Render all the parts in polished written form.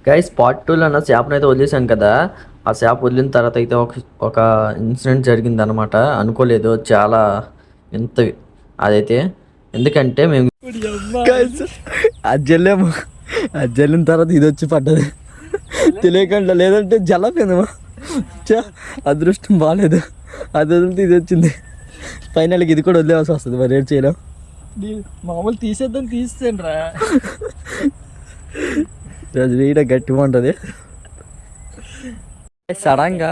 Guys part 2లో చేపను అయితే వదిలేసాం కదా. ఆ చేప వదిలిన తర్వాత అయితే ఒక ఇన్సిడెంట్ జరిగింది అనమాట. అనుకోలేదు చాలా ఎంత అదైతే. ఎందుకంటే మేము ఆ జల్లేమో ఆ జల్లిన తర్వాత ఇది వచ్చి పడ్డది తెలియకుండా, లేదంటే జల్లపోయిందమ్మా. అదృష్టం బాగాలేదు, అది వదిలితే ఇది వచ్చింది. ఫైనల్కి ఇది కూడా వదిలేవాల్సి వస్తుంది, మరి ఏం చేయలేం. మామూలు తీసేద్దాం తీసేయండి రా. వీడ గట్టిగా ఉంటుంది. సడన్గా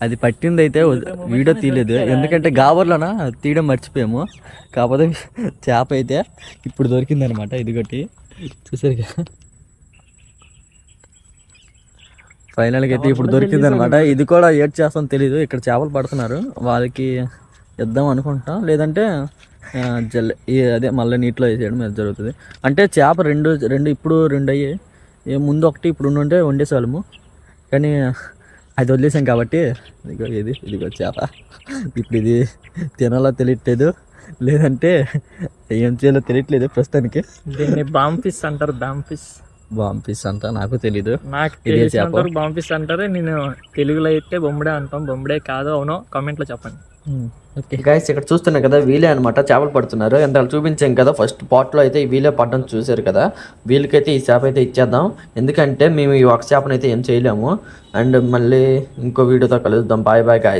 అది పట్టింది అయితే వీడియో తీయలేదు, ఎందుకంటే గాబర్లోన తీయడం మర్చిపోయాము. కాకపోతే చేప అయితే ఇప్పుడు దొరికింది అనమాట. ఇది కొట్టి చూసారుగా, ఫైనల్గా అయితే ఇప్పుడు దొరికింది అనమాట. ఇది కూడా ఏడ్ చేస్తామని తెలీదు. ఇక్కడ చేపలు పడుతున్నారు, వాళ్ళకి ఇద్దాం అనుకుంటాం, లేదంటే అదే మళ్ళీ నీటిలో వేసేయడం అది జరుగుతుంది. అంటే చేప రెండు ఇప్పుడు రెండు అయ్యాయి, ముందు ఒకటి ఇప్పుడు ఉంటే వండేసాము, కానీ అది వదిలేసాం కాబట్టి ఇదిగో చేప. ఇప్పుడు ఇది తినాలో తెలియట్లేదు, లేదంటే ఏం చేయాలో తెలియట్లేదు ప్రస్తుతానికి. దీన్ని బాంఫిష్ అంటారు. బాంఫిష్ అంట, నాకు తెలీదు. నాకు తెలిసినంత బాంఫిష్ అంటారు. నేను తెలుగులో అయితే బొమ్మడే అంటాం. బొమ్మడే కాదు అవునో కామెంట్లో చెప్పండి. ఓకే గైస్, ఇక్కడ చూస్తున్నాం కదా, వీలే అనమాట చేపలు పడుతున్నారు. ఎంత చూపించాం కదా ఫస్ట్ పార్ట్లో అయితే వీలే పడడం చూసారు కదా. వీళ్ళకైతే ఈ చేప అయితే ఇచ్చేద్దాం, ఎందుకంటే మేము ఈ ఒక చేపనైతే ఏం చేయలేము. అండ్ మళ్ళీ ఇంకో వీడియోతో కలుద్దాం. Bye bye guys.